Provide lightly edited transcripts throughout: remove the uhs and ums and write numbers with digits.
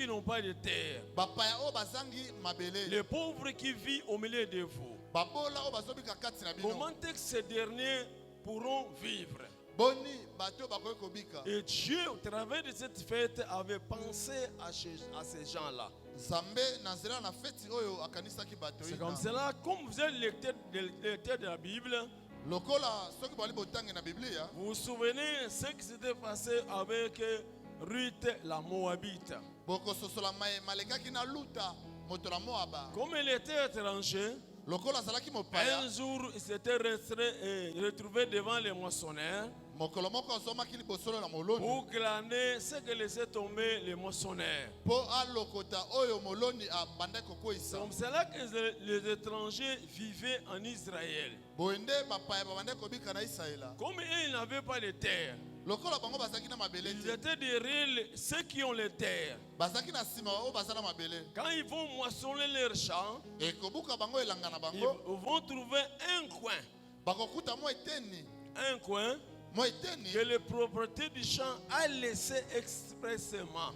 qui n'ont pas de terre, les pauvres qui vivent au milieu de vous, comment est-ce que ces derniers pourront vivre? Et Dieu, au travers de cette fête, avait pensé à ces gens-là. C'est comme cela, comme vous êtes lecteur de la Bible, vous vous souvenez ce qui s'était passé avec Ruth la Moabite. Comme elle était étrangère, un jour il s'était retrouvé devant les moissonneurs pour glaner ce que laissaient tomber les moissonneurs. C'est comme cela que les étrangers vivaient en Israël. Comme ils n'avaient pas de terre, ils étaient derrière ceux qui ont les terres. Quand ils vont moissonner leurs champs, ils vont trouver un coin que le propriétaire du champ a laissé expressément.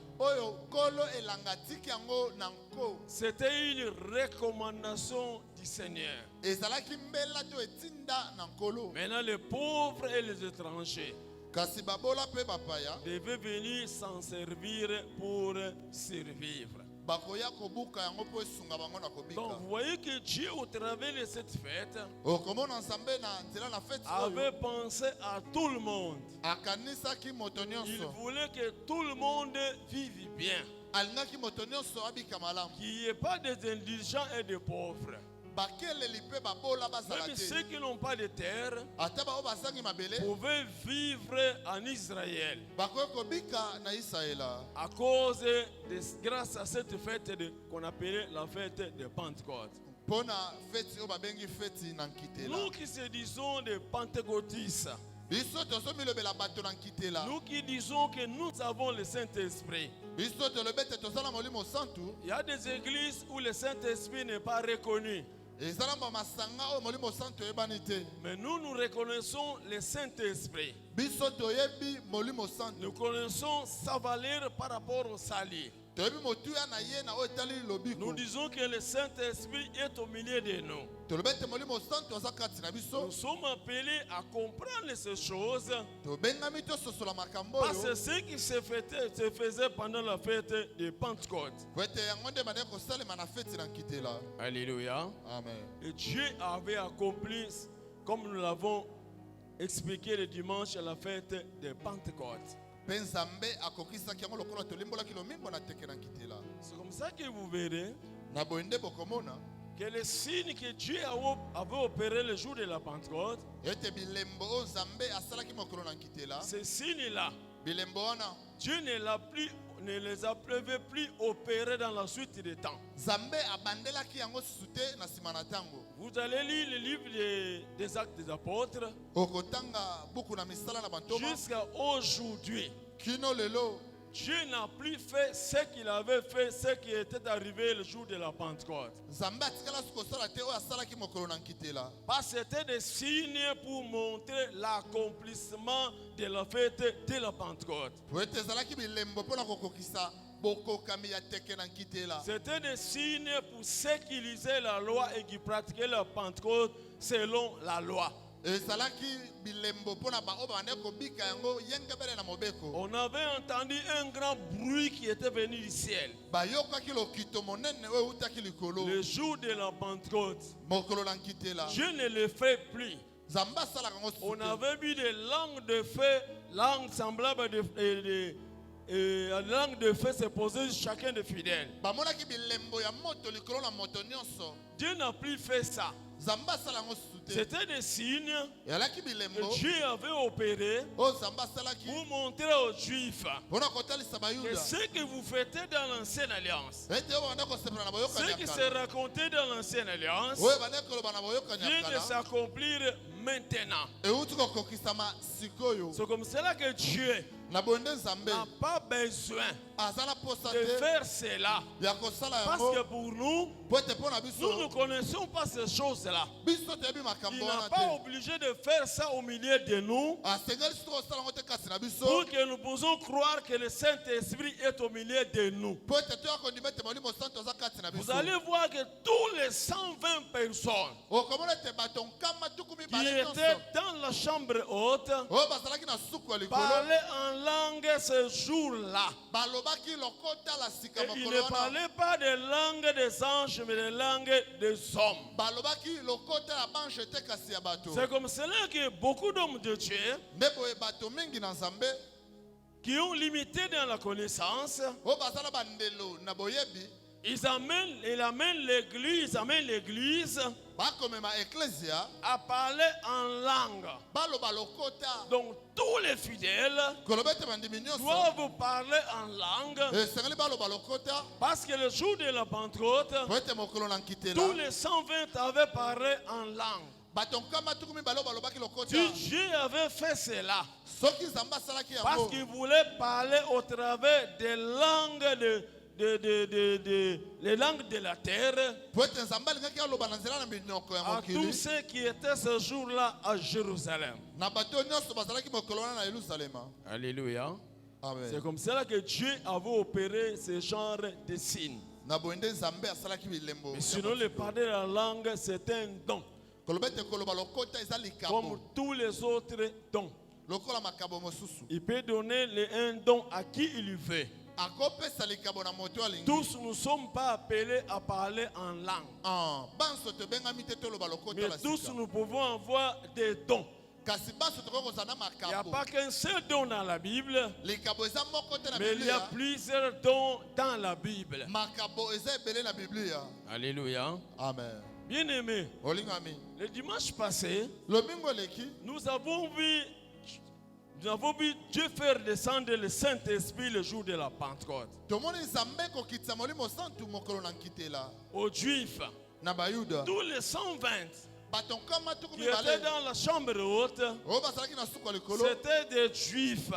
C'était une recommandation du Seigneur. Maintenant, les pauvres et les étrangers devaient venir s'en servir pour survivre. Donc vous voyez que Dieu, au travers de cette fête, avait pensé à tout le monde. Il voulait que tout le monde vive bien, qu'il n'y ait pas des indigents et des pauvres. Même ceux qui n'ont pas de terre pouvaient vivre en Israël à cause grâce à cette fête qu'on appelait la fête de Pentecôte. Nous qui se disons des pentecôtistes, nous qui disons que nous avons le Saint-Esprit, il y a des églises où le Saint-Esprit n'est pas reconnu. Mais nous reconnaissons le Saint-Esprit. Nous connaissons sa valeur par rapport au salut. Nous disons que le Saint-Esprit est au milieu de nous. Nous sommes appelés à comprendre ces choses. Parce que ce qui se faisait pendant la fête de Pentecôte. Alléluia. Amen. Et Dieu avait accompli, comme nous l'avons expliqué le dimanche à la fête de Pentecôte. C'est comme ça que vous verrez que les signes que Dieu avait opérés le jour de la Pentecôte, ces signes-là, Dieu ne les avait plus opérés dans la suite des temps. Vous allez lire le livre des Actes des Apôtres jusqu'à aujourd'hui. Dieu n'a plus fait ce qu'il avait fait, ce qui était arrivé le jour de la Pentecôte. Parce que c'était des signes pour montrer l'accomplissement de la fête de la Pentecôte. C'était des signes pour ceux qui lisaient la loi et qui pratiquaient la Pentecôte selon la loi. On avait entendu un grand bruit qui était venu du ciel le jour de la Pentecôte. Dieu ne le fait plus. On avait vu des langues de feu, langues semblables la langue de feu se posait sur chacun des fidèles. Dieu n'a plus fait ça. C'était des signes que Dieu avait opérés pour montrer aux Juifs que ce que vous faites dans l'ancienne alliance, ce qui s'est raconté dans l'ancienne alliance, vient de s'accomplir maintenant. C'est comme cela que Dieu n'a pas besoin de faire cela. Parce que pour nous, nous ne connaissons pas ces choses-là. Il n'a pas obligé de faire ça au milieu de nous pour que nous puissions croire que le Saint-Esprit est au milieu de nous. Vous allez voir que tous les 120 personnes qui étaient dans la chambre haute parlaient en langue ce jour-là. Et ils ne parlaient pas de langue des anges, mais de langue des hommes. C'est comme cela que beaucoup d'hommes de Dieu qui ont limité dans la connaissance, ils amènent l'église à parler en langue. Donc tous les fidèles doivent parler en langue, parce que le jour de la Pentecôte, tous les 120 avaient parlé en langue. Dieu avait fait cela parce qu'il voulait parler au travers des langues les langues de la terre à tous ceux qui étaient ce jour-là à Jérusalem. Alléluia. C'est comme cela que Dieu avait opéré ce genre de signes. Mais sinon, le parler la langue, c'est un don, comme tous les autres dons. Il peut donner un don à qui il veut. Tous ne sommes pas appelés à parler en langue. Mais tous nous pouvons avoir des dons. Il n'y a pas qu'un seul don dans la Bible, mais il y a plusieurs dons dans la Bible. Alléluia. Amen. Bien-aimés, le dimanche passé, nous avons vu Dieu faire descendre le Saint-Esprit le jour de la Pentecôte aux Juifs. Tous les 120 qui étaient dans la chambre haute, c'était des Juifs.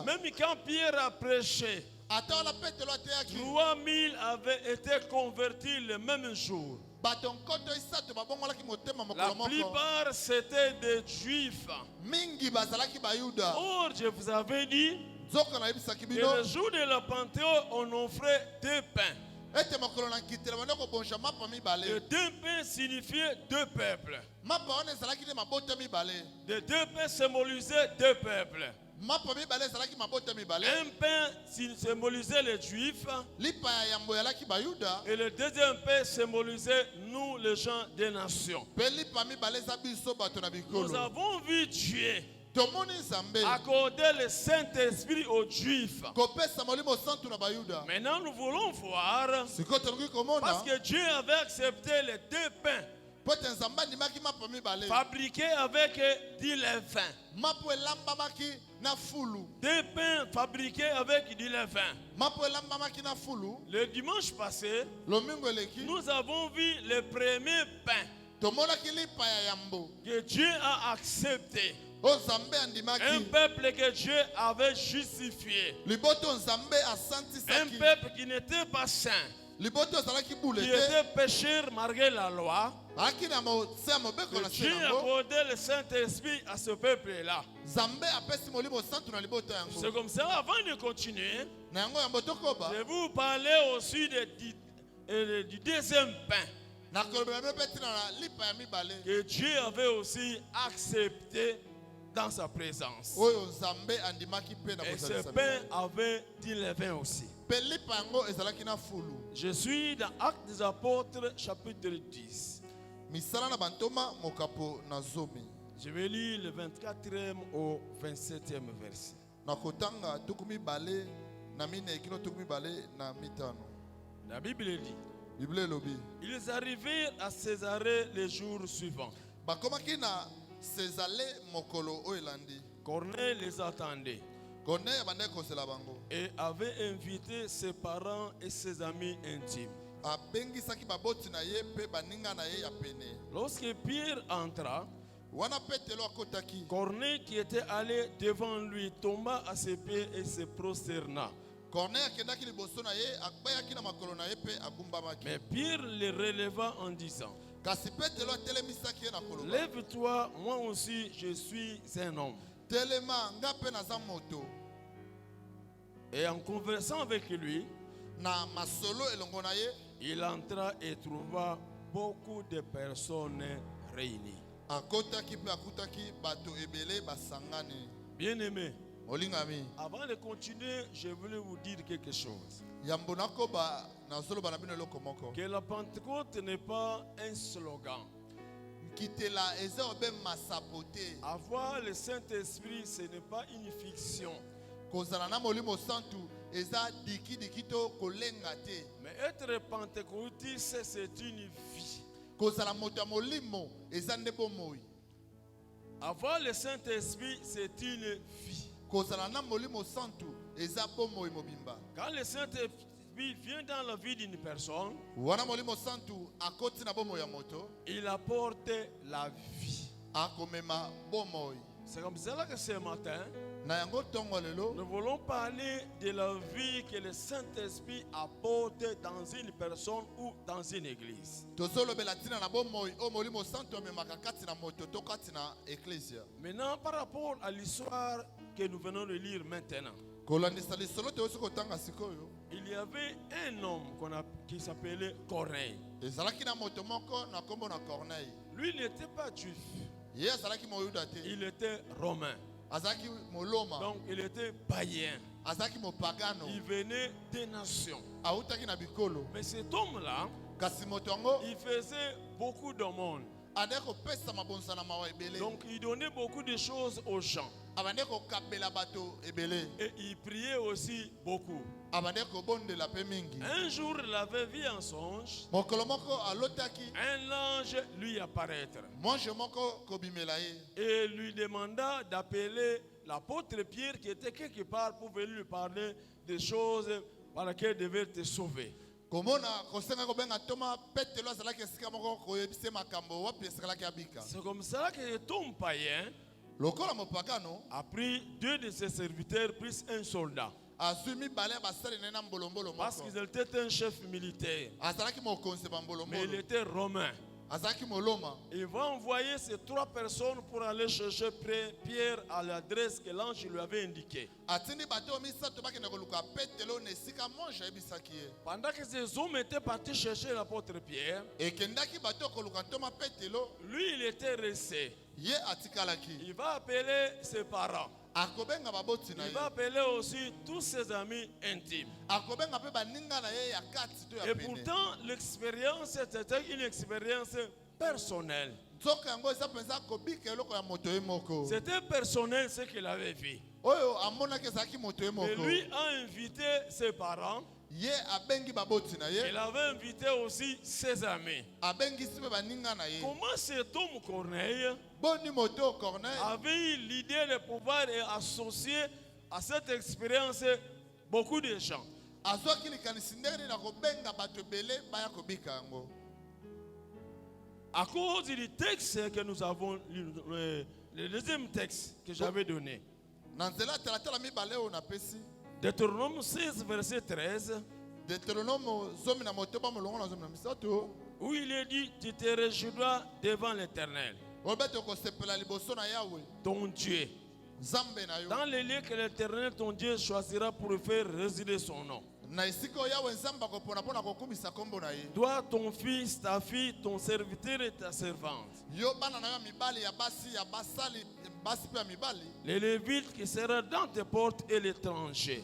Même quand Pierre a prêché, 3000 avaient été convertis le même jour. La plupart c'était des Juifs. Or, je vous avais dit que le jour de la Pentecôte, on offrait 2 pains. Et 2 pains signifiait 2 peuples. Les 2 pains symbolisaient 2 peuples. Un pain symbolisait les Juifs et le deuxième pain symbolisait nous, les gens des nations. Nous avons vu Dieu accorder le Saint-Esprit aux Juifs. Maintenant, nous voulons voir, parce que Dieu avait accepté les 2 pains fabriqués avec du levain. 2 pains fabriqués avec du levain. Le dimanche passé, nous avons vu le premier pain que Dieu a accepté. Un peuple que Dieu avait justifié. Un peuple qui n'était pas saint, qui était pécheur malgré la loi. Dieu a accordé le Saint-Esprit à ce peuple-là. C'est comme ça, avant de continuer, je vais vous parler aussi du deuxième pain que Dieu avait aussi accepté dans sa présence. Et ce pain avait du levain aussi. Je suis dans Actes des Apôtres, chapitre 10. Je vais lire le 24e au 27e verset. La Bible dit: ils arrivèrent à Césarée le jour suivant. Corneille les attendait et avait invité ses parents et ses amis intimes. Lorsque Pierre entra, Corneille qui était allé devant lui tomba à ses pieds et se prosterna. Mais Pierre le releva en disant: lève-toi, moi aussi je suis un homme. Et en conversant avec lui, il entra et trouva beaucoup de personnes réunies. Bien-aimés, avant de continuer, je voulais vous dire quelque chose. Que la Pentecôte n'est pas un slogan. Avoir le Saint-Esprit, ce n'est pas une fiction. Mais être pentecôtiste, c'est une vie. Avoir le Saint-Esprit, c'est une vie. Quand le Saint-Esprit vient dans la vie d'une personne, il apporte la vie. C'est comme ça que ce matin, nous voulons parler de la vie que le Saint-Esprit apporte dans une personne ou dans une église. Maintenant, par rapport à l'histoire que nous venons de lire maintenant, il y avait un homme qui s'appelait Corneille. Lui n'était pas juif. Il était romain. Donc il était païen. Il venait des nations. Mais cet homme-là, il faisait beaucoup d'aumônes. Donc il donnait beaucoup de choses aux gens. Et il priait aussi beaucoup. Un jour, il avait vu un songe. Un ange lui apparaître. Et lui demanda d'appeler l'apôtre Pierre qui était quelque part pour venir lui parler des choses par lesquelles il devait te sauver. C'est comme ça que ton païen a pris deux de ses serviteurs plus un soldat. Parce qu'il était un chef militaire. Mais il était romain. Il va envoyer ces trois personnes pour aller chercher Pierre à l'adresse que l'ange lui avait indiquée. Pendant que ces hommes étaient partis chercher l'apôtre Pierre, lui il était resté. Il va appeler ses parents. Il va appeler aussi tous ses amis intimes. Et pourtant, l'expérience était une expérience personnelle. C'était personnel ce qu'il avait vu. Et lui a invité ses parents. Il avait invité aussi ses amis. Comment cet homme Corneille avait eu l'idée de pouvoir associer à cette expérience beaucoup de gens? À cause du texte que nous avons, le deuxième texte que j'avais donné, Deutéronome 16, verset 13, où il est dit: tu te réjouiras devant l'Éternel, ton Dieu, dans les lieux que l'Éternel, ton Dieu, choisira pour faire résider son nom. Toi, ton fils, ta fille, ton serviteur et ta servante, les Lévites qui seront dans tes portes et l'étranger,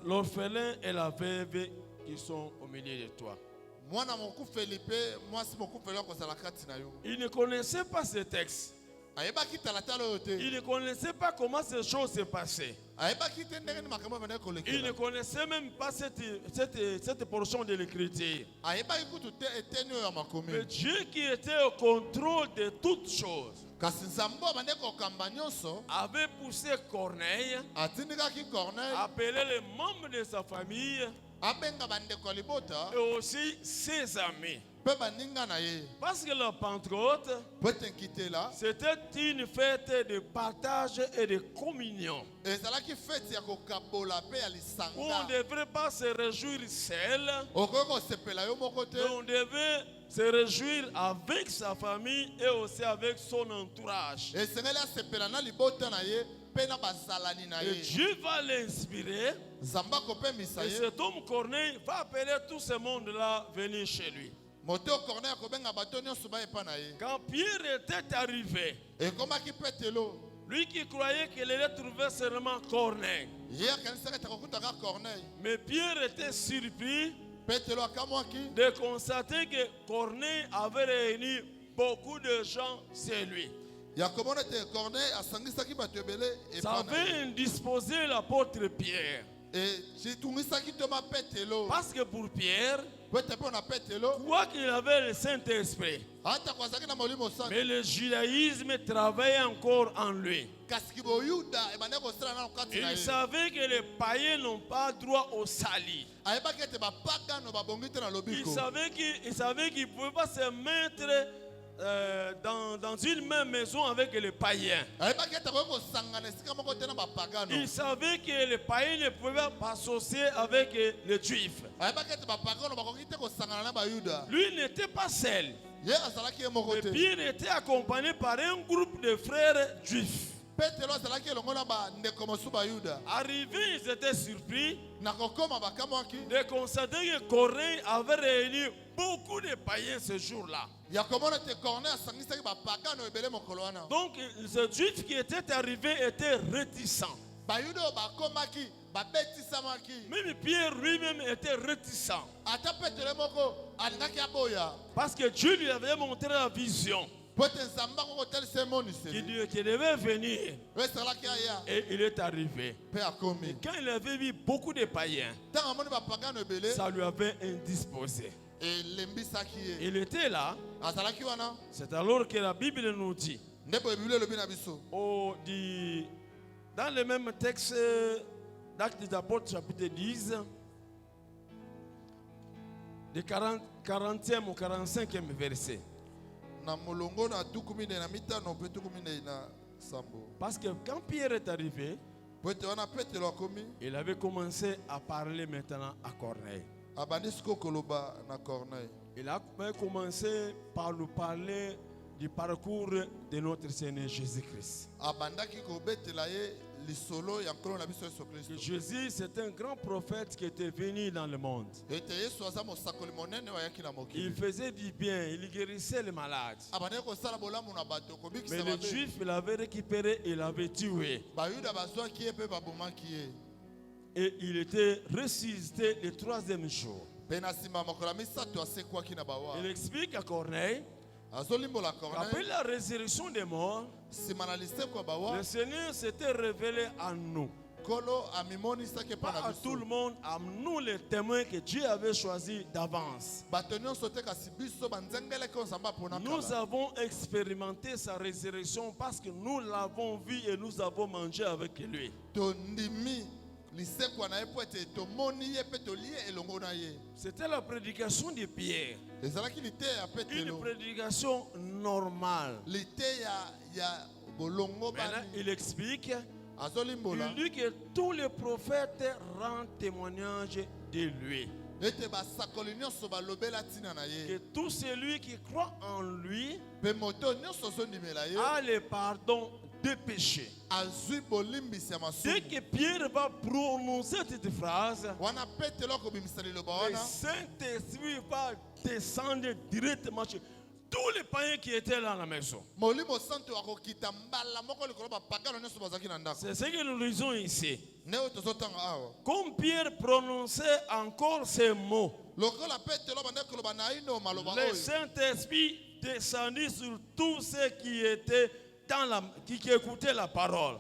l'orphelin et la veuve qui sont au milieu de toi. Il ne connaissait pas ce texte. Il ne connaissait pas comment ces choses se passaient. Il ne connaissait même pas cette portion de l'écriture. Mais Dieu qui était au contrôle de toutes choses avait poussé Corneille à appeler les membres de sa famille et aussi ses amis. Parce que la Pentecôte, c'était une fête de partage et de communion. On ne devrait pas se réjouir seul, mais on devait se réjouir avec sa famille et aussi avec son entourage. Et Dieu va l'inspirer. Et cet homme Corneille va appeler tout ce monde-là à venir chez lui. Quand Pierre était arrivé, lui qui croyait qu'il allait trouver seulement Corneille, mais Pierre était surpris de constater que Corneille avait réuni beaucoup de gens chez lui. Ça avait indisposé l'apôtre Pierre. Parce que pour Pierre, quoi qu'il avait le Saint-Esprit, mais le judaïsme travaillait encore en lui. Il savait que les païens n'ont pas droit au salut. Il savait qu'il ne pouvait pas se mettre dans une même maison avec les païens. Il savait que les païens ne pouvaient pas s'associer avec les juifs. Lui n'était pas seul. Et Pierre était accompagné par un groupe de frères juifs. Arrivés, ils étaient surpris de constater que Corneille avait réuni beaucoup de païens ce jour-là. Donc, ce juif qui était arrivé était réticent. Même Pierre lui-même était réticent. Parce que Dieu lui avait montré la vision qui devait venir. Et il est arrivé. Et quand il avait vu beaucoup de païens, ça lui avait indisposé. Il était là. C'est alors que la Bible nous dit, dans le même texte d'Actes des Apôtres chapitre 10, de 40e au 45e verset. Parce que quand Pierre est arrivé, il avait commencé à parler maintenant à Corneille. Il a commencé par nous parler du parcours de notre Seigneur Jésus-Christ. Jésus, c'est un grand prophète qui était venu dans le monde. Il faisait du bien, il guérissait les malades. Mais les Juifs l'avaient récupéré et l'avaient tué. Et il était ressuscité le 3e jour. Il explique à Corneille, après la résurrection des morts, le Seigneur s'était révélé à nous. Pas à tout le monde, à nous les témoins que Dieu avait choisis d'avance. Nous avons expérimenté sa résurrection parce que nous l'avons vu et nous avons mangé avec lui. C'était la prédication de Pierre. Une prédication normale. Maintenant, il explique. Il dit que tous les prophètes rendent témoignage de lui. Que tout celui qui croit en lui a le pardon de péché. Dès que Pierre va prononcer cette phrase, le Saint-Esprit va descendre directement chez tous les païens qui étaient là à la maison. C'est ce que nous lisons ici. Comme Pierre prononçait encore ces mots, le Saint-Esprit descendit sur tous ceux qui étaient qui écoutaient la parole.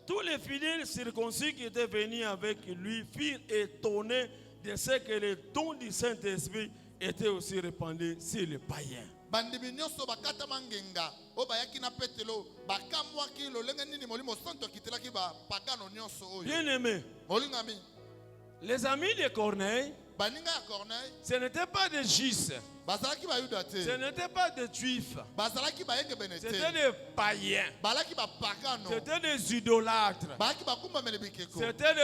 Tous les fidèles circoncis qui étaient venus avec lui furent étonnés de ce que les dons du Saint-Esprit étaient aussi répandus sur les païens. bandimi nyonso bakata mangenga o bayaki na petelo bakamwaki lolenge nini molimo santo kitelaki ba pagano nyonso oyo. Bien aimé, molingami les amis de Corneille, baninga ya Corneille ce n'était pas des Juifs, bazalaki bayuda te, ce n'était pas des Juifs, bazalaki bayengebene te, c'était des païens, balaki bapagano, c'était des idolâtres, balaki bakumbamela bikeko, c'était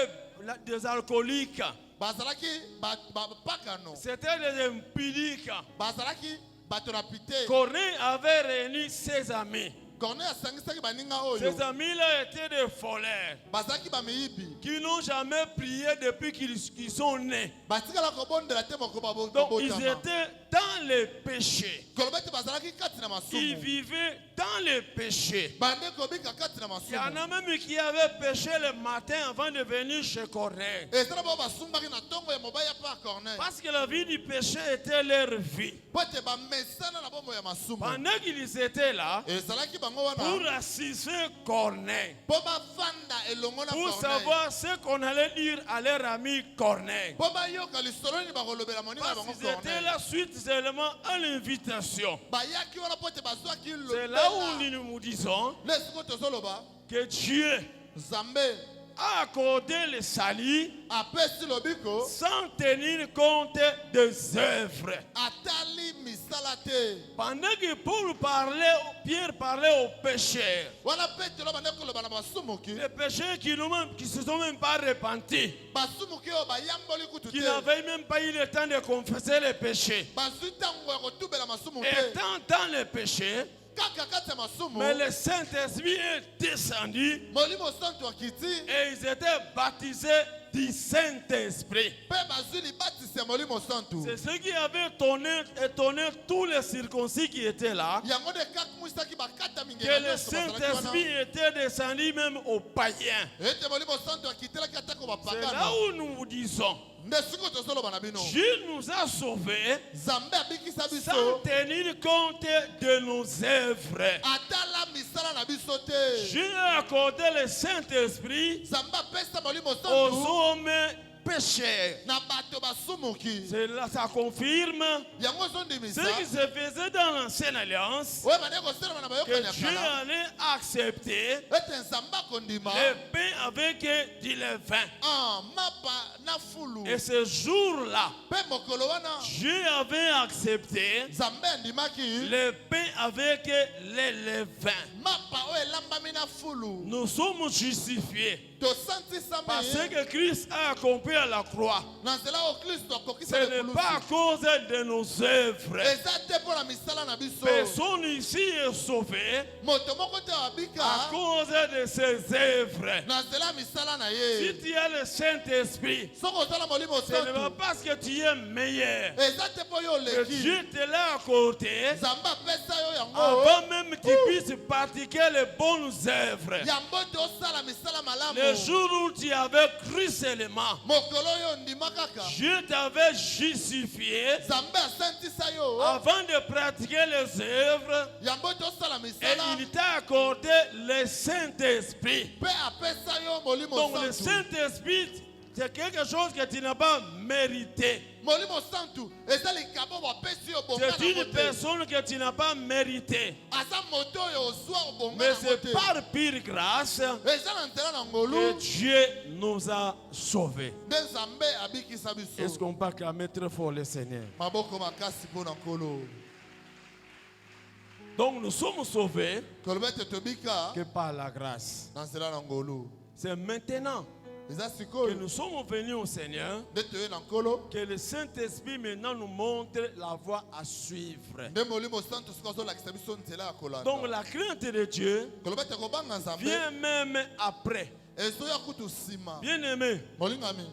des alcooliques, bazalaki bapagano, c'était des impudiques. bazalaki bato na pite. Corneille avait réuni ses amis. Corneille asangisaki baninga oyo. Ces amis-là étaient des voleurs bazalaki bameibi qui n'ont jamais prié depuis qu'ils sont nés. batikala kobondela te moko Donc ils étaient dans les péchés. kolobete bazalaki kati na Ils masumu vivaient dans les péchés. bande kobika kati na Il y en a masumu même qui avaient péché le matin avant de venir chez Corneille. ezala bao basumbaki na ntongo ya mobaya mpe ya Corneille Parce que la vie du péché était leur vie. po ete bamesana na bomoi ya masumu Pendant qu'ils étaient là, ezalaki bango pour wana assister Corneille, po bafanda elongo na pour Corneille savoir ce qu'on allait dire à leur ami Corneille. po bayoka lisolo nini bakolobela moninga na Parce bango qu'ils étaient Corneille là suite seulement à l'invitation. bayaki wana po ete bazwaki C'est là où lobela nous disons lesiko tozoloba que Dieu nzambe a accordé le salut apesi lobiko sans tenir compte des œuvres. atali misala te Pendant que Pierre parlait aux pécheurs, wana petelo bande koloba na basumuki les pécheurs qui ne se sont même pas repentis, basumuki oyo bayamboli kutu qui te n'avaient même pas eu le temps de confesser les péchés. bazwi ntango ya kotubela masumu te Étant dans les péchés, kaka kati ya masumu mais le Saint-Esprit est descendu molimo santo akiti et ils étaient baptisés du Saint-Esprit. mpe bazwi libatisi ya molimo santo C'est ce qui avait étonné tous les circoncis qui étaient là, yango nde kakumwisaki bakata que mingela le nyonso bazalaki Saint-Esprit wana était descendu même aux païens. ete molimo santo akitelaki atako C'est là bapagana où nous vous disons, nde sikoyo tozoloba na bino Dieu nous a sauvés nzambe abikisa sans biso tenir compte de nos œuvres. atala misala na biso te Dieu a accordé le Saint-Esprit nzambe apesa molimo aux santo hommes pécheurs. na bato basumuki Cela, ça confirme yango ce ezondimisa qui se faisait dans l'ancienne alliance, oyo bande kosalema na que bayokani ya Dieu kala allait accepter ete nzambe akondima le pain avec du levain. mapa na fulu Et ce jour-là, mpe mokolo wana Dieu avait accepté nzambe andimaki le pain avec le levain. mapa oyo elambami na fulu Nous sommes justifiés tosantisami parce que Christ a accompli à la croix. na nzela oyo kristo Ce akokisa n'est pas à cause de nos œuvres. eza te mpo na misala na biso Personne ici est sauvé moto moko te à abika cause de ses œuvres. na nzela ya misala na Si ye tu as le Saint-Esprit, soki ozala molimo ce n'est pas santu parce que tu es meilleur eza te mpo yo que oleki Dieu te l'a accordé nzambe apesa yo yango avant même que tu puisses pratiquer les bonnes œuvres. yambo te osala misala malamu Le jour où tu avais cru seulement, mokolo oyo ndima kaka Dieu t'avait justifié nzambe asantisa yo avant de pratiquer les œuvres yambo te osala et misala il t'a accordé le Saint-Esprit. mpe apesa yo molimo Donc le santu Saint-Esprit, c'est quelque chose que tu n'as pas mérité. molimo santu eza likabo bapesi yo bonga C'est une nango te personne que tu n'as pas mérité. aza moto oyo ozwa obonga Mais nango c'est te par pure grâce eza na nzela na ngolu que Dieu nous a sauvés. nde nzambe abikisa Est-ce biso qu'on peut acclamer très fort le Seigneur? maboko makasi mpo na nkolo Donc nous sommes sauvés tolobi ete tobika que par la grâce. na nzela na ngolu C'est maintenant eza que sikoyo nous sommes venus au Seigneur nde toye na nkolo que le Saint-Esprit maintenant nous montre la voie à suivre. nde molimo santu sikoyo azolakisa biso nzela ya Donc kolanda la crainte de Dieu tolobi ete kobanga nzambe vient même après. ezoya kutu nsima Bien aimé, molingami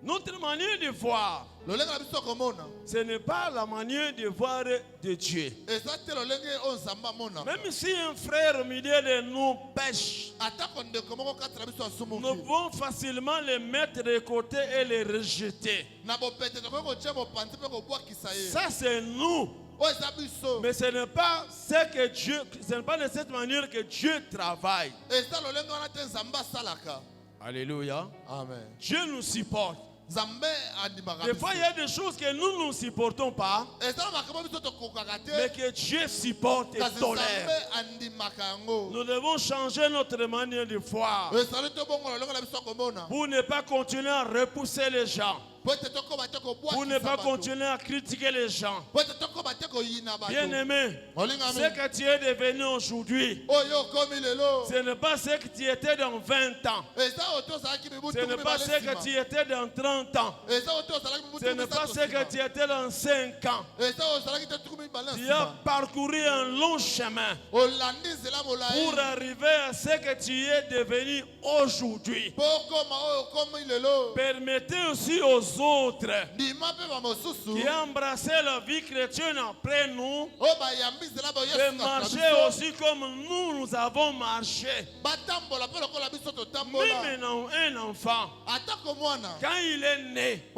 notre manière de voir, lolenge na biso komona ce n'est pas la manière de voir de Dieu. eza te lolenge oyo nzambe amonaka Même si un frère au milieu de nous pêche, atako ndeko moko kati na biso nous asumuki pouvons facilement le mettre de côté et le rejeter. na bopete tokoki kotia mopanzi mpe kobwakisa ye Ça, c'est nous. oyo eza biso Mais ce n'est pas ce que Dieu, ce n'est pas de cette manière que Dieu travaille. eza lolenge wana te nzambe asalaka Alléluia. amen Dieu nous supporte. Des fois, il y a des choses que nous ne supportons pas, mais que Dieu supporte et tolère. Nous devons changer notre manière de voir pour ne pas continuer à repousser les gens, pour ne pas continuer à critiquer les gens. Bien-aimé, ce que tu es devenu aujourd'hui, ce n'est pas ce que tu étais dans 20 ans. Ce n'est pas ce que tu étais dans 30 ans. Ce n'est pas ce que tu étais dans 5 ans. Tu as parcouru un long chemin pour arriver à ce que tu es devenu aujourd'hui. Permettez aussi aux autres qui ont embrassé la vie chrétienne après nous de marcher aussi comme nous avons marché. Même un enfant, quand il est né,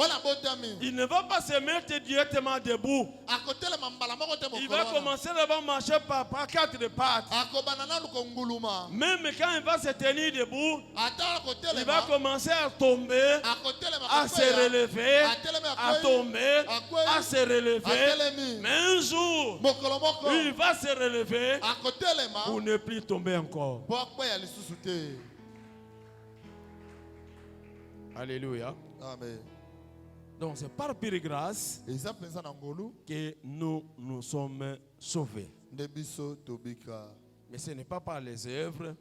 il ne va pas se mettre directement debout. Il va commencer à marcher par 4 pattes. Même quand il va se tenir debout, il va commencer à tomber, à se relever, à tomber, à se relever. Mais un jour, il va se relever pour ne plus tomber encore. Alléluia. Amen. Donc c'est par pure grâce que nous sommes sauvés. Mais ce n'est pas par les œuvres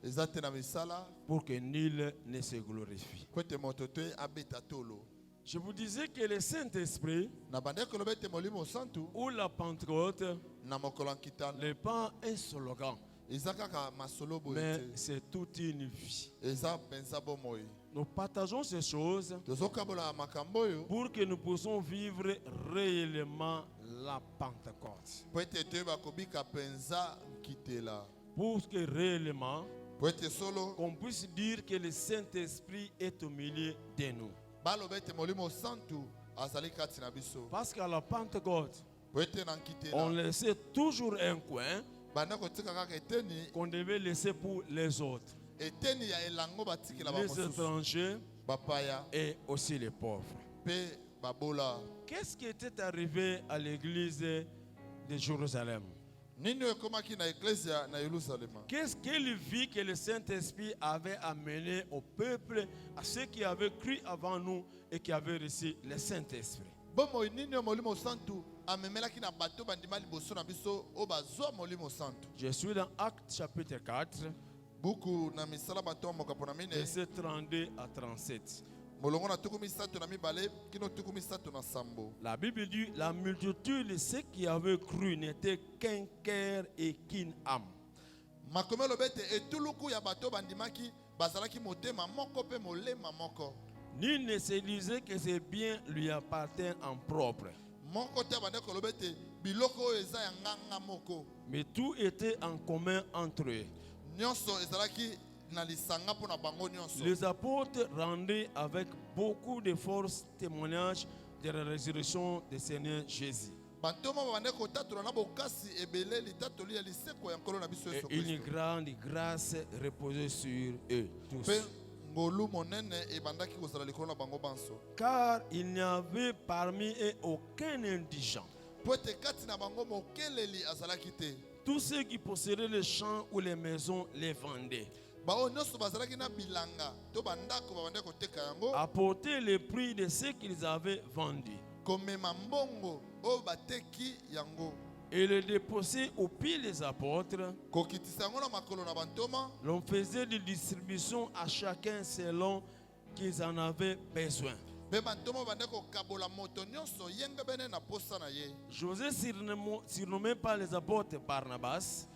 pour que nul ne se glorifie. Je vous disais que le Saint-Esprit ou la Pentecôte n'est pas un slogan, mais c'est toute une vie. Nous partageons ces choses pour que nous puissions vivre réellement la Pentecôte. Pour que réellement qu'on puisse dire que le Saint-Esprit est au milieu de nous. Parce qu'à la Pentecôte, on laissait toujours un coin qu'on devait laisser pour les autres, les étrangers et aussi les pauvres. Qu'est-ce qui était arrivé à l'église de Jérusalem? Quelle vie que le Saint-Esprit avait amené au peuple, à ceux qui avaient cru avant nous et qui avaient reçu le Saint-Esprit? Je suis dans Actes chapitre 4, versets 32 à 37. La Bible dit, la multitude de ceux qui avaient cru n'était qu'un cœur et qu'une âme. Nul ne se disait que ses biens lui appartiennent en propre, mais tout était en commun entre eux. Les apôtres rendaient avec beaucoup de force témoignage de la résurrection du Seigneur Jésus. Et une grande grâce reposait sur eux tous. Car il n'y avait parmi eux aucun indigent. Tous ceux qui possédaient les champs ou les maisons les vendaient. Apportaient le prix de ce qu'ils avaient vendu et le déposaient au pied des apôtres. L'on faisait des distributions à chacun selon qu'ils en avaient besoin. José surnommé par les apôtres Barnabas,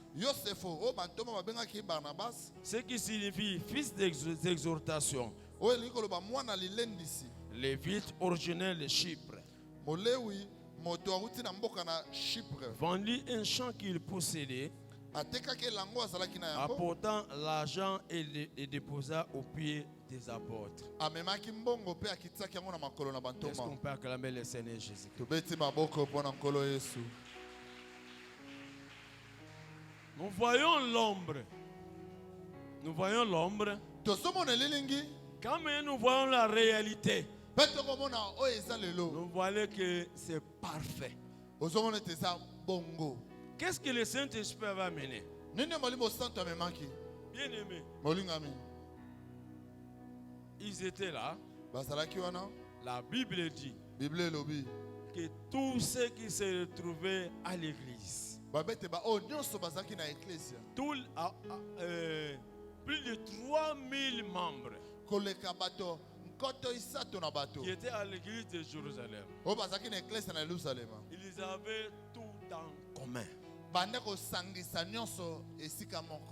ce qui signifie fils d'exhortation, Lévite originaire de Chypre, vendit un champ qu'il possédait, apportant l'argent et le déposa au pied des apôtres. Est-ce qu'on peut acclamer le Seigneur Jésus? Nous voyons l'ombre. Nous voyons l'ombre. Quand même nous voyons la réalité. Nous voyons que c'est parfait. Qu'est-ce que le Saint-Esprit va amener? Bien aimé. Ils étaient là. La Bible dit que tous ceux qui se retrouvaient à l'église, plus de 3000 membres qui étaient à l'église de Jérusalem, ils avaient tout en commun.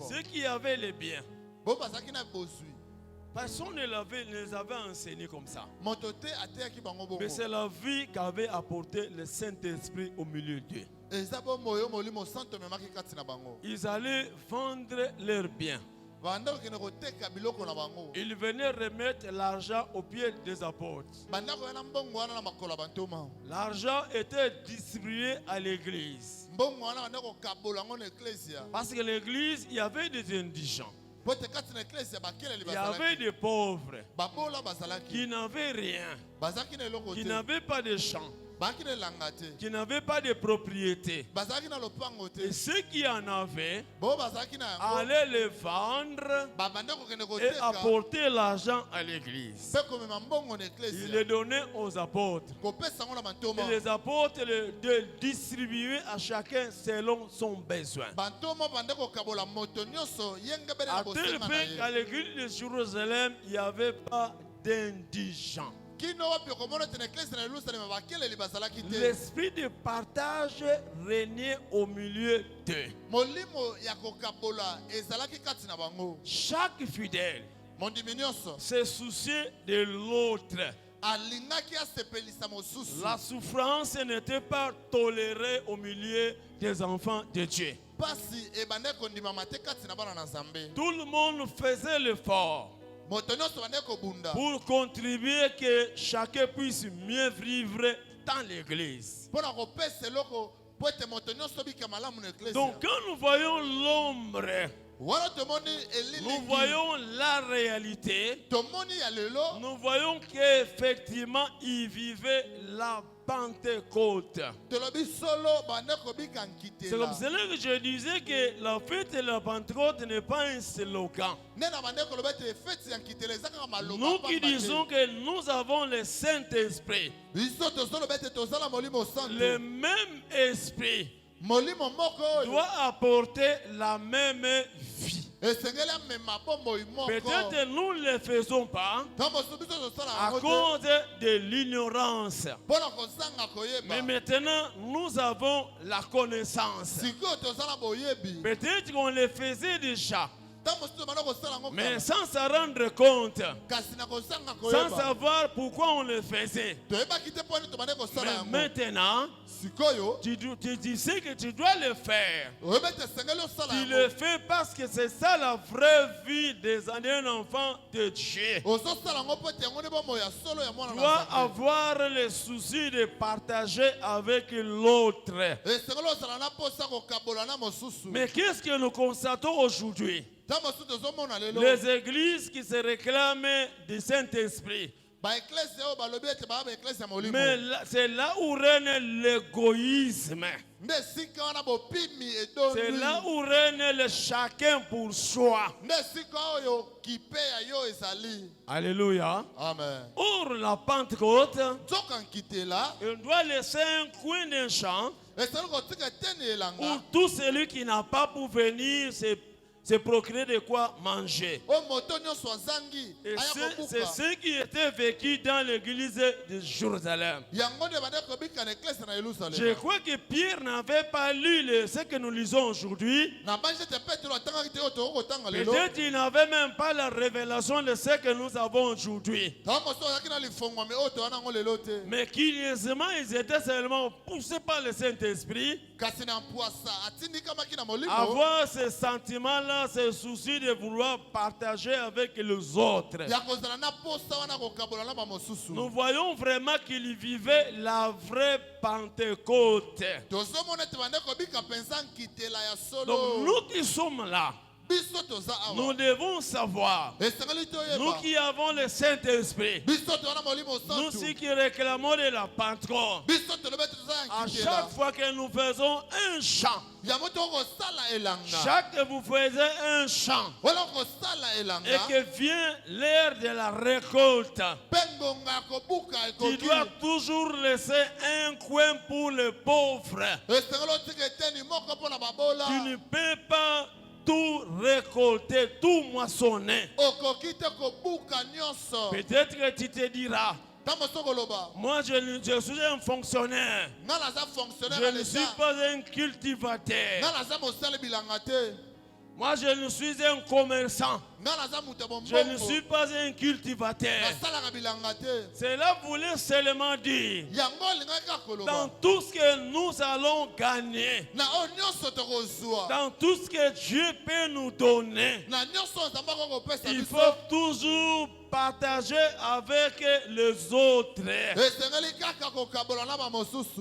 Ceux qui avaient les biens, personne ne les avait enseignés comme ça. Mais c'est la vie qu'avait apporté le Saint-Esprit au milieu d'eux. Ils allaient vendre leurs biens. Ils venaient remettre l'argent aux pieds des apôtres. L'argent était distribué à l'église. Parce que l'église, il y avait des indigents. Il y avait des pauvres qui n'avaient rien, qui n'avaient pas de champs, qui n'avaient pas de propriété. Et ceux qui en avaient allaient les vendre et apporter l'argent à l'église. Ils les donnaient aux apôtres. Et les apôtres les distribuaient à chacun selon son besoin. À tel point qu'à l'église de Jérusalem, il n'y avait pas d'indigents. L'esprit de partage régnait au milieu d'eux. Chaque fidèle se souciait de l'autre. La souffrance n'était pas tolérée au milieu des enfants de Dieu. Tout le monde faisait l'effort pour contribuer que chacun puisse mieux vivre dans l'église. Donc quand nous voyons l'ombre, nous voyons la réalité. Nous voyons qu'effectivement il vivait la Pentecôte. C'est comme cela que je disais que la fête de la Pentecôte n'est pas un slogan. Nous qui disons que nous avons le Saint-Esprit, le même esprit doit apporter la même vie. Peut-être nous ne le faisons pas à cause de l'ignorance. Mais maintenant, nous avons la connaissance. Peut-être qu'on le faisait déjà, mais sans s'en rendre compte, sans savoir pourquoi on le faisait. Mais maintenant, tu sais que tu dois le faire. Tu le fais parce que c'est ça la vraie vie d'un enfant de Dieu. Tu dois avoir le souci de partager avec l'autre. Mais qu'est-ce que nous constatons aujourd'hui? Les églises qui se réclament du Saint-Esprit. Mais c'est là où règne l'égoïsme. C'est là où règne le chacun pour soi. Alléluia. Amen. Or, la Pentecôte, on doit laisser un coin d'un champ où tout celui qui n'a pas pour venir se procurer de quoi manger. Et c'est ce qui était vécu dans l'église de Jérusalem. Je crois que Pierre n'avait pas lu ce que nous lisons aujourd'hui. Peut-être qu'il n'avait même pas la révélation de ce que nous avons aujourd'hui. Mais curieusement, ils étaient seulement poussés par le Saint-Esprit à avoir ce sentiment-là, ce souci de vouloir partager avec les autres. Nous voyons vraiment qu'il vivait la vraie Pentecôte. Donc nous qui sommes là, Nous devons savoir, nous qui avons le Saint-Esprit, nous qui réclamons de la Pentecôte, à chaque fois que nous faisons un chant, chaque que vous faisiez un chant, et que vient l'heure de la récolte, tu dois toujours laisser un coin pour les pauvres. Tu ne peux pas tout récolter, tout moissonner. Peut-être que tu te diras, moi je suis un fonctionnaire, je ne suis pas un cultivateur, moi je ne suis un commerçant, je ne suis pas un cultivateur. Cela voulait seulement dire, dans tout ce que nous allons gagner, dans tout ce que Dieu peut nous donner, il faut toujours partager avec les autres.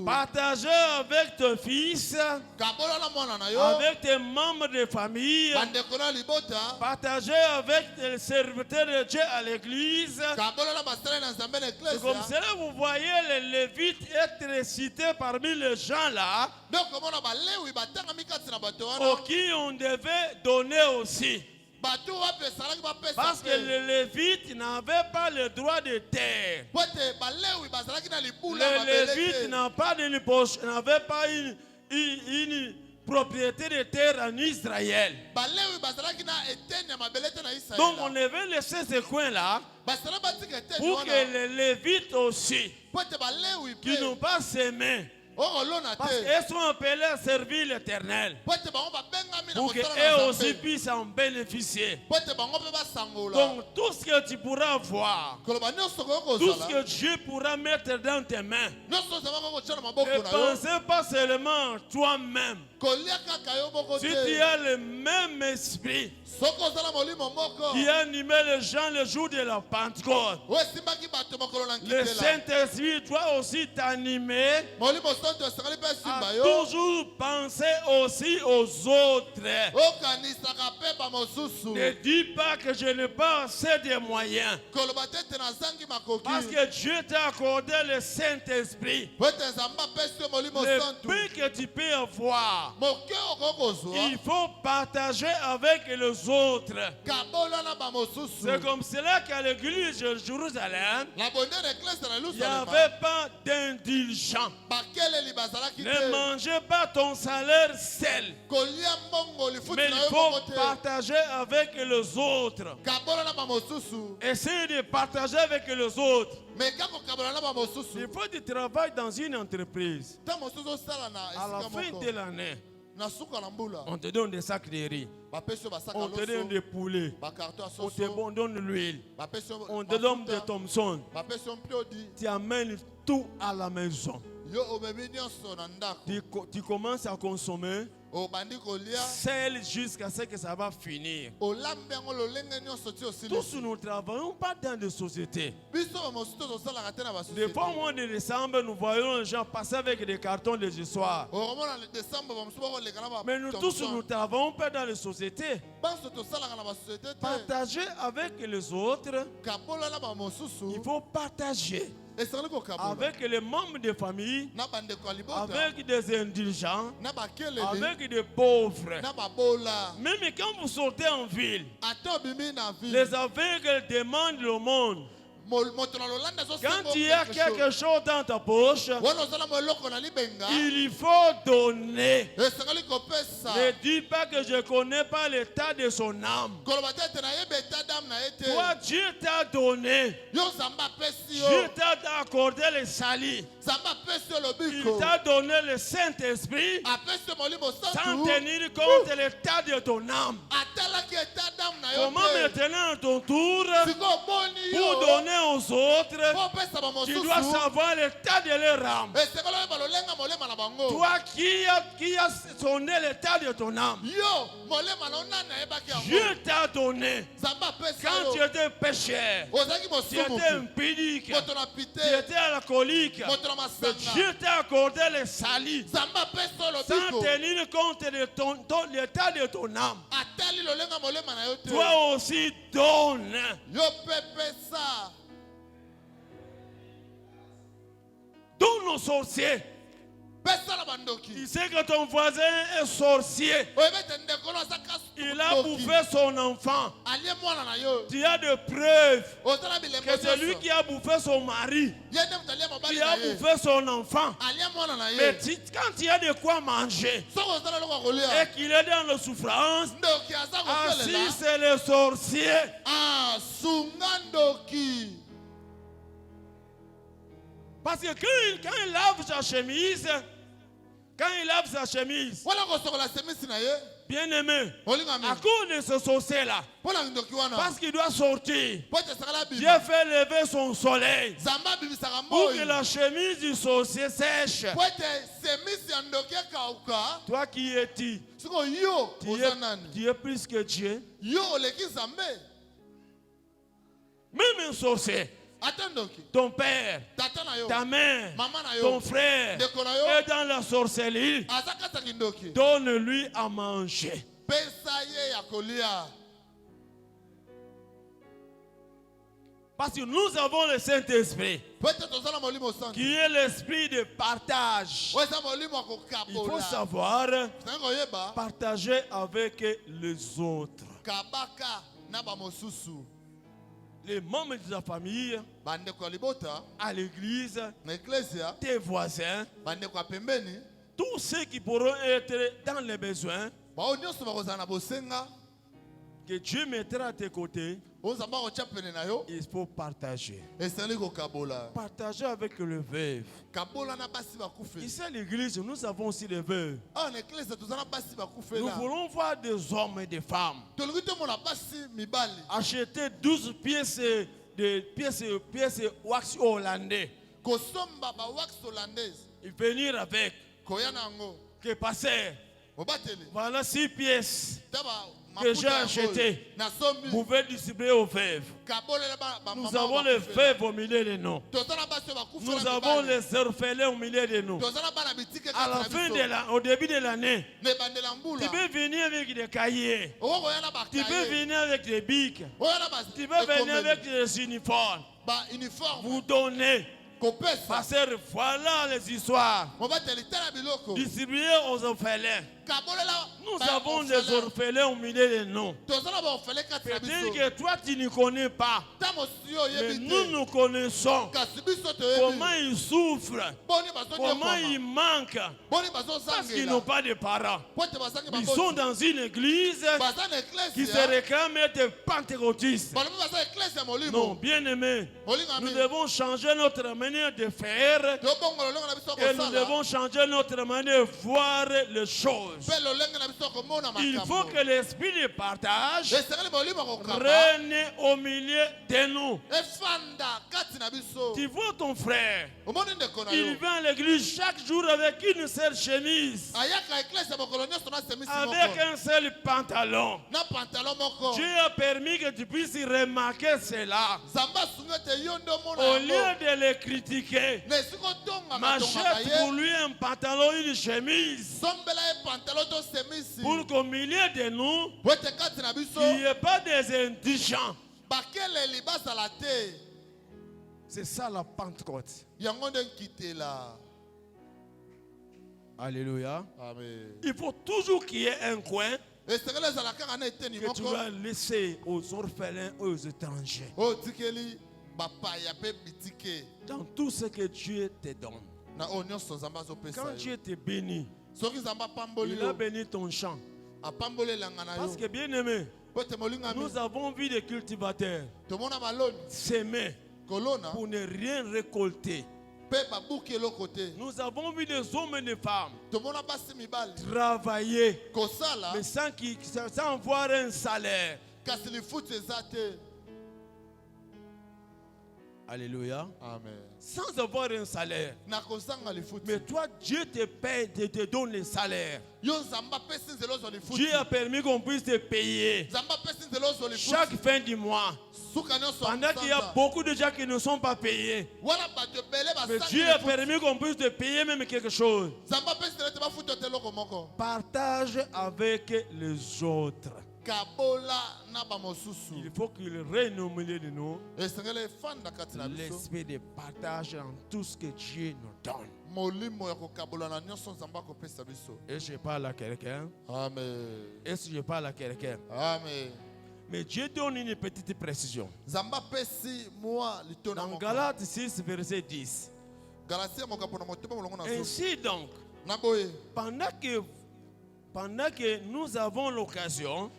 Partager avec tes fils, avec tes membres de famille, partager avec les serviteurs de Dieu à l'église. C'est comme cela vous voyez les Lévites être cités parmi les gens là, aux qui on devait donner aussi. Parce que les Lévites n'avaient pas le droit de terre. Les Lévites n'avaient pas une propriété de terre en Israël. Donc on devait laisser ce coin-là pour que les Lévites aussi, qui n'ont pas semé, parce qu'ils sont appelés à servir l'Éternel, pour qu'eux aussi puissent en bénéficier. Donc tout ce que tu pourras voir, tout ce que Dieu pourra mettre dans tes mains, ne pensez pas seulement toi-même. Si tu as le même esprit qui a animé les gens le jour de la Pentecôte, le Saint-Esprit doit aussi t'animer à toujours penser aussi aux autres. Ne dis pas que je n'ai pas assez de moyens, parce que Dieu t'a accordé le Saint-Esprit. Le peu que tu peux avoir, il faut partager avec les autres. C'est comme cela qu'à l'église de Jérusalem, il n'y avait pas d'indulgents. Ne mangez pas ton salaire seul, mais il faut partager avec les autres. Essayez de partager avec les autres. Il faut du travail dans une entreprise. À la fin de l'année, on te donne des sacs de riz, on te donne des poulets, on te donne l'huile, on te donne des Thompson. Tu amènes tout à la maison. Tu commences à consommer seul jusqu'à ce que ça va finir. Tous nous ne travaillons pas dans des sociétés. Des fois, au mois de décembre, nous voyons les gens passer avec des cartons des histoires. Mais nous tous, nous ne travaillons pas dans les sociétés. Partager avec les autres, il faut partager avec les membres de famille, avec des indigents, avec des pauvres. Même quand vous sortez en ville, les aveugles demandent le monde. Quand il y a quelque chose dans ta poche, il faut donner. Ne dis pas que je ne connais pas l'état de son âme. Toi, Dieu t'a donné. Dieu t'a accordé le salut. Il t'a donné le Saint-Esprit sans tenir compte de l'état de ton âme. Comment maintenant à ton tour, pour donner donner aux autres, tu dois savoir l'état de leur âme. Toi qui as sonné l'état de ton âme, Dieu t'a donné. Quand tu étais pécheur, tu étais impudique, tu étais alcoolique, Dieu t'a accordé le salut sans tenir compte de l'état de ton âme. Toi aussi donne. Donne aux sorciers. Tu sais que ton voisin est sorcier. Il a bouffé son enfant. Tu as des preuves que c'est lui qui a bouffé son mari, qui a bouffé son enfant. Mais quand tu as de quoi manger et qu'il est dans la souffrance, ainsi c'est le sorcier. Parce que quand il lave sa chemise, bien aimé, à cause de ce sorcier-là, parce qu'il doit sortir, Dieu fait lever son soleil pour que la chemise du sorcier sèche. Toi qui es-tu? Tu es plus que Dieu. Même un sorcier, ton père, ta mère, ton frère est dans la sorcellerie, donne-lui à manger. Parce que nous avons le Saint-Esprit qui est l'esprit de partage. Il faut savoir partager avec les autres. Les membres de ta famille, à l'église, tes voisins, tous ceux qui pourront être dans les besoins, que Dieu mettra à tes côtés, il faut partager. Partager avec le veuve. Ici à l'église, nous avons aussi des veuves. Nous voulons voir des hommes et des femmes acheter 12 pièces de wax hollandais et venir avec. Que passer. Voilà 6 pièces que j'ai achetées. Vous pouvez distribuer aux veuves. Nous avons les veuves au milieu de nous. Nous avons les orphelins au milieu de nous. À la fin de l'année, au début de l'année, tu peux venir avec des cahiers. Tu peux venir avec des bics. Tu peux venir avec des uniformes. Vous donnez. Parce que voilà les histoires. Distribuer aux orphelins. Nous avons des orphelins au milieu de nous. Peut-être que toi tu ne connais pas. Mais nous connaissons comment ils souffrent. Comment ils manquent. Parce qu'ils n'ont pas de parents. Ils sont dans une église qui se réclame être pentecôtiste. Non, bien aimé. Nous devons changer notre manière de faire. Et nous devons changer notre manière de voir les choses. Il faut que l'esprit de partage règne au milieu de nous. Tu vois ton frère, il vient à l'église chaque jour avec une seule chemise, avec un seul pantalon. Dieu a permis que tu puisses remarquer cela. Au lieu de le critiquer, m'achète pour lui un pantalon, une chemise, pour qu'au milieu de nous, il n'y ait pas des indigents. C'est ça la Pentecôte. Alléluia. Amen. Il faut toujours qu'il y ait un coin que tu vas laisser aux orphelins et aux étrangers. Dans tout ce que Dieu te donne. Quand Dieu te bénit, il a béni ton champ. Parce que bien aimé, nous avons vu des cultivateurs s'aimer pour ne rien récolter. Nous avons vu des hommes et des femmes travailler, mais sans voir un salaire. Alléluia. Amen. Sans avoir un salaire. Mais toi, Dieu te paye, te donne le salaire. Dieu a permis qu'on puisse te payer chaque fin du mois. Pendant qu'il y a beaucoup de gens qui ne sont pas payés. Mais Dieu a permis qu'on puisse te payer même quelque chose. Partage avec les autres. Il faut qu'il règne au milieu de nous l'esprit de partage dans tout ce que Dieu nous donne. Est-ce que je parle à quelqu'un? Amen. Est-ce que je parle à quelqu'un? Amen. Mais Dieu donne une petite précision. Dans Galates 6, verset 10. Ainsi donc, pendant que nous avons l'occasion,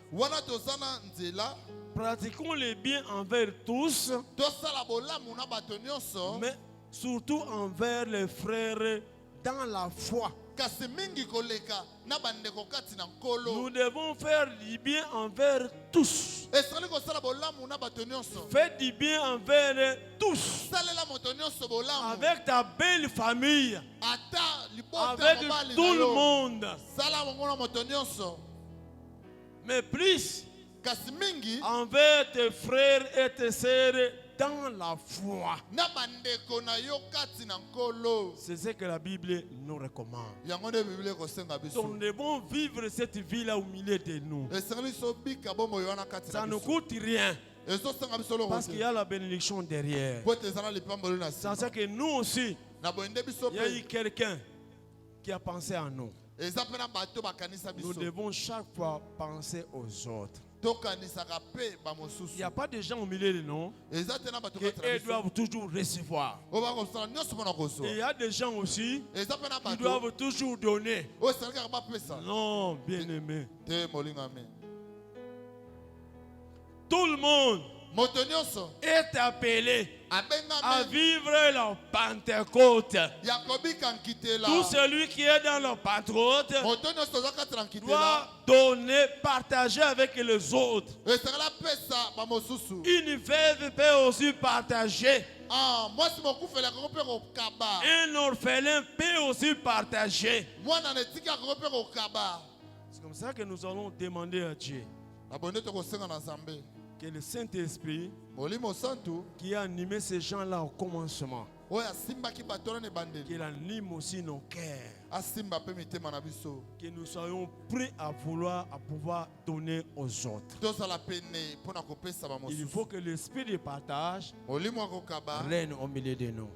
pratiquons le bien envers tous, mais surtout envers les frères dans la foi. Nous devons faire du bien envers tous. Faites du bien envers tous. Avec ta belle famille. Avec tout le monde. Mais plus envers tes frères et tes sœurs dans la foi. C'est ce que la Bible nous recommande. Nous devons vivre cette vie-là au milieu de nous. Ça ne coûte rien. Parce qu'il y a la bénédiction derrière. C'est ça que nous aussi, il y a eu quelqu'un qui a pensé à nous. Nous devons chaque fois penser aux autres. Il n'y a pas de gens au milieu de nous qui doivent toujours recevoir. Et il y a des gens aussi qui doivent toujours donner. Non, bien aimé. Tout le monde est appelé à vivre la Pentecôte. Tout celui qui est dans la Pentecôte doit donner, partager avec les autres. Une veuve peut aussi partager. Un orphelin peut aussi partager. C'est comme ça que nous allons demander à Dieu que le Saint-Esprit qui a animé ces gens-là au commencement, qu'il anime aussi nos cœurs, que nous soyons prêts à pouvoir donner aux autres. Il faut que l'esprit de partage règne au milieu de nous.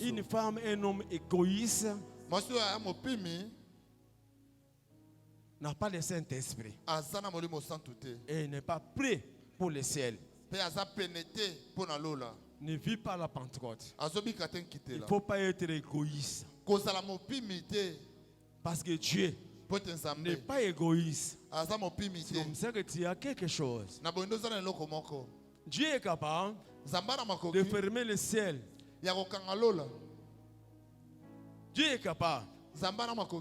Une femme, un homme égoïste n'a pas le Saint-Esprit et n'est pas prêt pour le ciel. Ne vit pas la Pentecôte. Il ne faut pas être égoïste. Parce que Dieu n'est pas égoïste. C'est comme ça que tu as quelque chose. Dieu est capable de fermer le ciel. Dieu est capable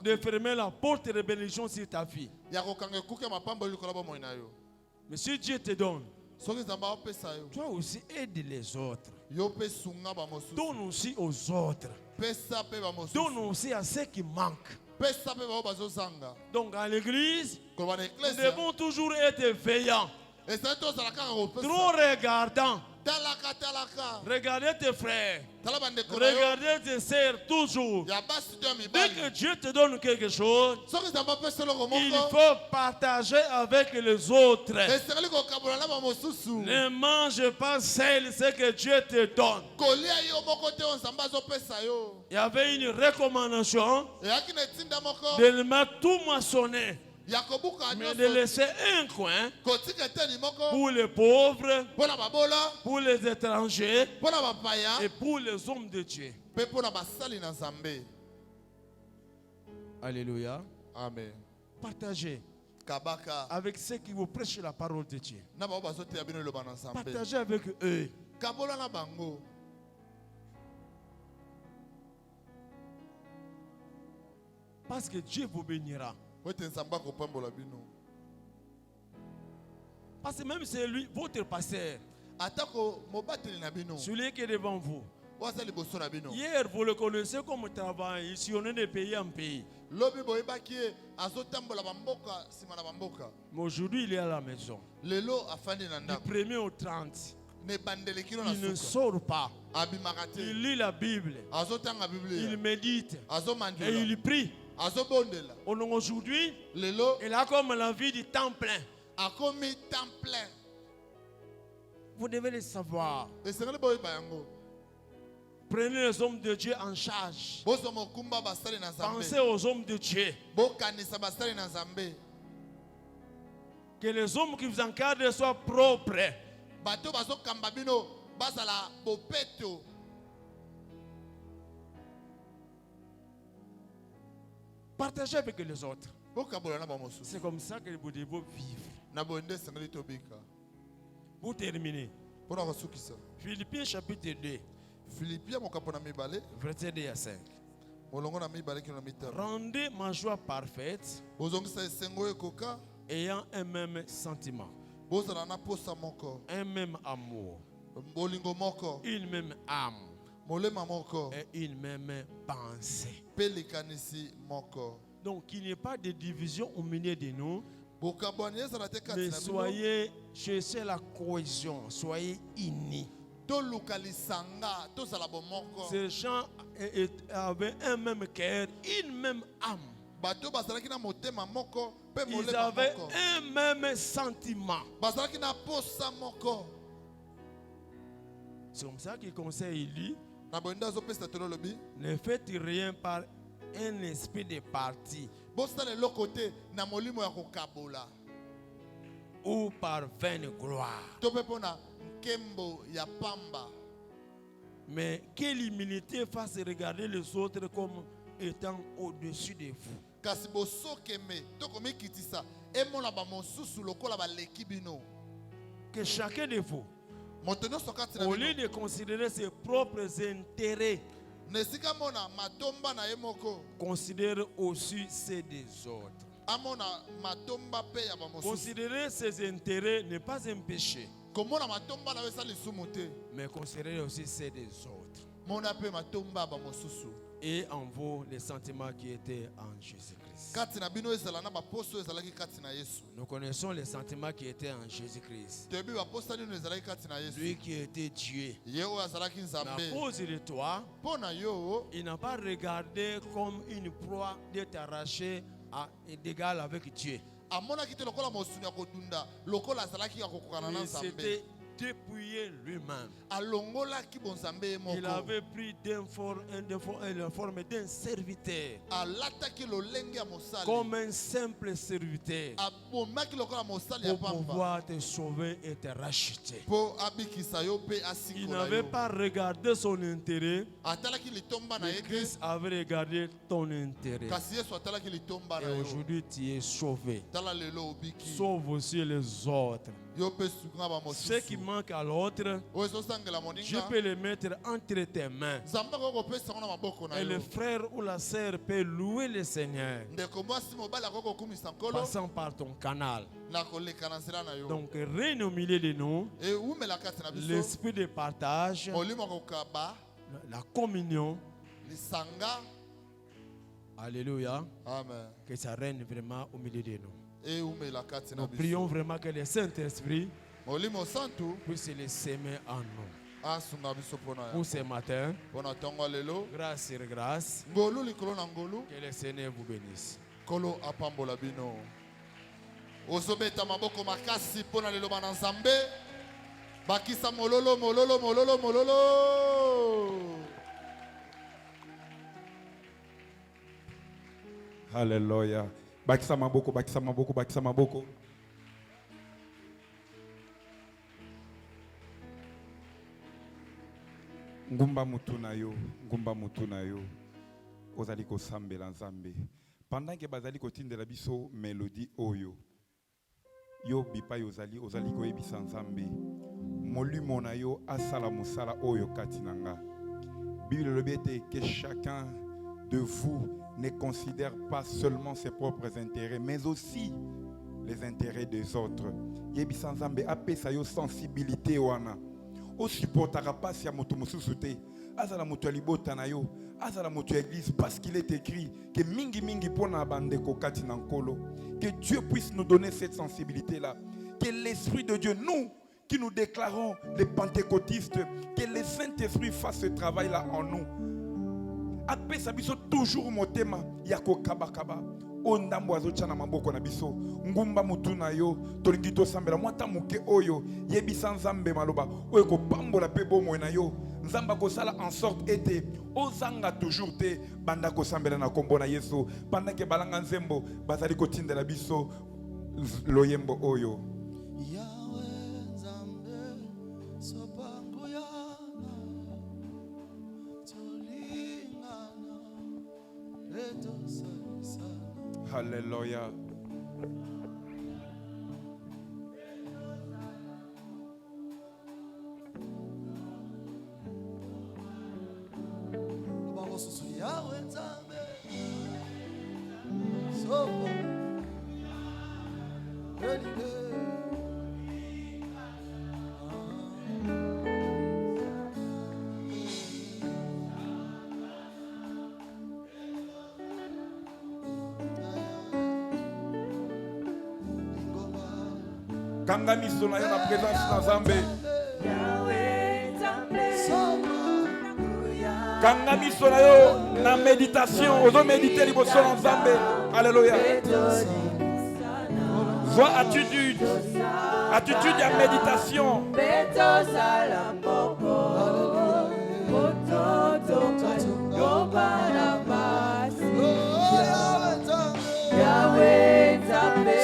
de fermer la porte de bénédiction sur ta vie. Mais si Dieu te donne, toi aussi aide les autres. Donne aussi aux autres. Donne aussi à ceux qui manquent. Donc à l'église, nous devons toujours être veillants. Trop regardants. Regardez tes frères. Regardez tes sœurs toujours. Dès que Dieu te donne quelque chose, il faut partager avec les autres. Ne mange pas seul ce que Dieu te donne. Il y avait une recommandation de ne pas tout moissonner, mais de laisser un coin pour les pauvres, pour les étrangers et pour les hommes de Dieu. Alléluia. Amen. Partagez avec ceux qui vous prêchent la parole de Dieu. Partagez avec eux. Parce que Dieu vous bénira. Parce que même c'est lui, votre pasteur, Celui qui est devant vous. Hier, vous le connaissez comme travail. Ici, on est de pays en pays. Mais aujourd'hui, il est à la maison. Du 1er au 30. Il ne sort pas. Il lit la Bible. Il médite. Et il prie. Aujourd'hui, il a comme la vie du temps plein. Vous devez le savoir. Prenez les hommes de Dieu en charge. Pensez aux hommes de Dieu. Que les hommes qui vous encadrent soient propres. Partagez avec les autres. C'est comme ça que vous devez vivre. Pour terminer, Philippiens chapitre 2, verset 2 à 5. Rendez ma joie parfaite, ayant un même sentiment, un même amour, une même âme et une même pensée. Donc il n'y a pas de division au milieu de nous, mais cherchez la cohésion, soyez unis. Ces gens avaient un même cœur, une même âme. Ils avaient un même sentiment. C'est comme ça qu'il conseille Élie. Ne faites rien par un esprit de parti ou par vaine gloire. Mais que l'humilité fasse regarder les autres comme étant au-dessus de vous. Que chacun de vous, au lieu de considérer ses propres intérêts, considère aussi ceux des autres. Considérer ses intérêts n'est pas un péché, mais considérer aussi ceux des autres. Et en vous les sentiments qui étaient en Jésus-Christ. Nous connaissons les sentiments qui étaient en Jésus-Christ. Lui qui était Dieu. Mais à cause de toi, il n'a pas regardé comme une proie d'être arraché d'égal avec Dieu. Il s'était dépouillé lui-même. Il avait pris la forme d'un serviteur, comme un simple serviteur, pour pouvoir te sauver et te racheter. Il n'avait pas regardé son intérêt, mais Christ avait regardé ton intérêt. Et aujourd'hui tu es sauvé. Sauve aussi les autres. Ce qui manque à l'autre, je peux le mettre entre tes mains. Et le frère ou la sœur peut louer le Seigneur, passant par ton canal. Donc, règne au milieu de nous l'esprit de partage, la communion. Alléluia. Amen. Que ça règne vraiment au milieu de nous. Nous prions vraiment que le Saint-Esprit puisse le semer en nous. Pour ce matin, grâce sur grâce, que le Seigneur vous bénisse. Ozobeta maboko makasi pona lelo bana nzambe bakisa mololo mololo mololo mololo. Alléluia. Bakisa maboko, bakisa maboko, bakisa maboko. Ngumba mutuna yo, ngumba mutuna yo. Ozali ko sambela nzambe. Pendant que bazali ko tindela biso mélodie oyo. Yo bipa ozali ko ebisa nzambe. Molimo na yo asala musala oyo katinanga. Bible le bete que chacun de vous ne considère pas seulement ses propres intérêts, mais aussi les intérêts des autres. Yebisa nzambe apesa yo sensibilité wana. o supportera pas si a moto mususu te. Azala moto ya libota na yo, azala moto ya église, parce qu'il est écrit que mingi mingi pona bandeko kati na nkolo. Que Dieu puisse nous donner cette sensibilité là. Que l'Esprit de Dieu, nous qui nous déclarons les pentecôtistes, que le Saint-Esprit fasse ce travail là en nous. Après ça biso toujours motema yako kabakaba. Ondambo azochana maboko na biso ngumba mutuna yo tolingi to sambela mwata muke oyo yebisa nzambe maloba oyo ko pambola pe bomo na yo nzamba ko sala en sorte ete ozanga toujours te banda ko sambela na kombo na Yesu pendant que balanga nzembo bazali ko tindela biso loyembo oyo Yahweh nzambe sopangu yana tolingana leto salisa. Hallelujah. Yahweh nzambe sopangu Kanga miso na yo na présence na Nzambe. Kanga miso na yo na méditation, ozo méditer liboso na Nzambe. Alléluia. Sois attitude à méditation. Yahweh Nzambe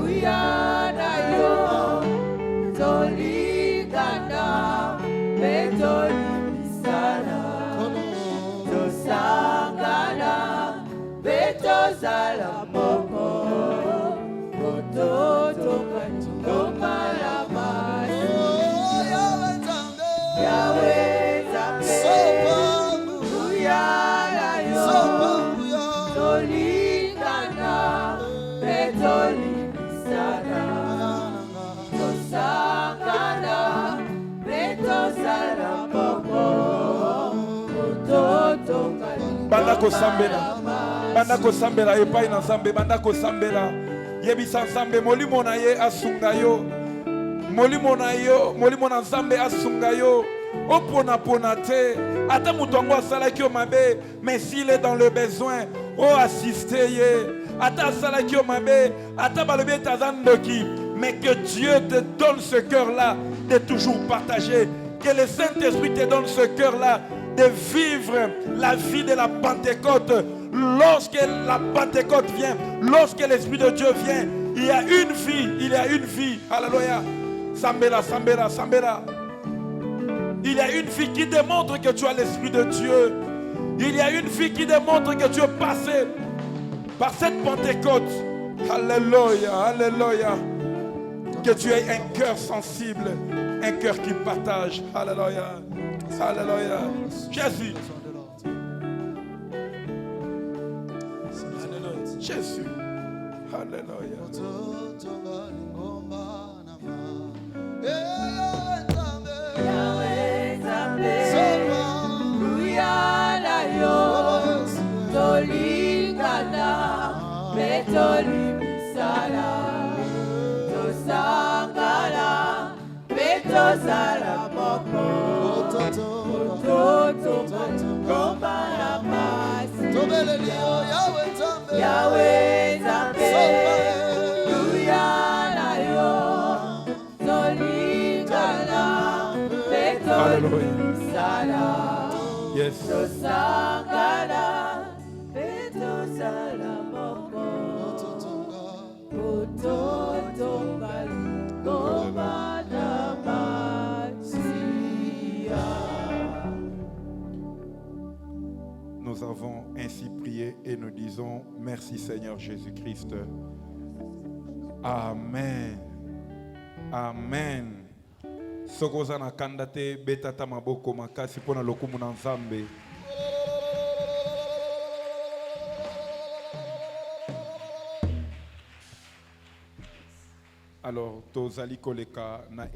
uyana yo tolingana betolimisana tosangana betozala moko kototokatungomala masi Yahweh Nzambe uyana yo tolingana betolimisana tosangana betozala moko banda kosambela epai na Nzambe, banda kosambela yebisa Nzambe molimo na ye asunga yo, molimo na Nzambe asunga yo opona pona te ata mutu yango asalaki yo mabe, mais s'il est dans le besoin assister ye ata asalaki yo mabe ata balobi ete aza ndoki, mais que Dieu te donne ce cœur là de toujours partager, que le Saint-Esprit te donne ce cœur là de vivre la vie de la Pentecôte. Lorsque la Pentecôte vient, lorsque l'Esprit de Dieu vient, il y a une vie. Alléluia. Sambela. Il y a une vie qui démontre que tu as l'Esprit de Dieu. Il y a une vie qui démontre que tu es passé par cette Pentecôte. Alléluia. Que tu aies un cœur sensible, un cœur qui partage. Alléluia. Jésus. Alléluia. Yahweh Nzambe uyana yo tolingana betolimisana tosangana betozala moko kototokatungomala masi Yahweh Nzambe uyana yo tolingana betolimisana tosangana betozala moko kototokatungomala Nous avons ainsi prié et nous disons merci Seigneur Jésus-Christ. Amen. Sokoza na kandate betata maboko makasi pona lokumu na Nzambe. Alors tozali koleka na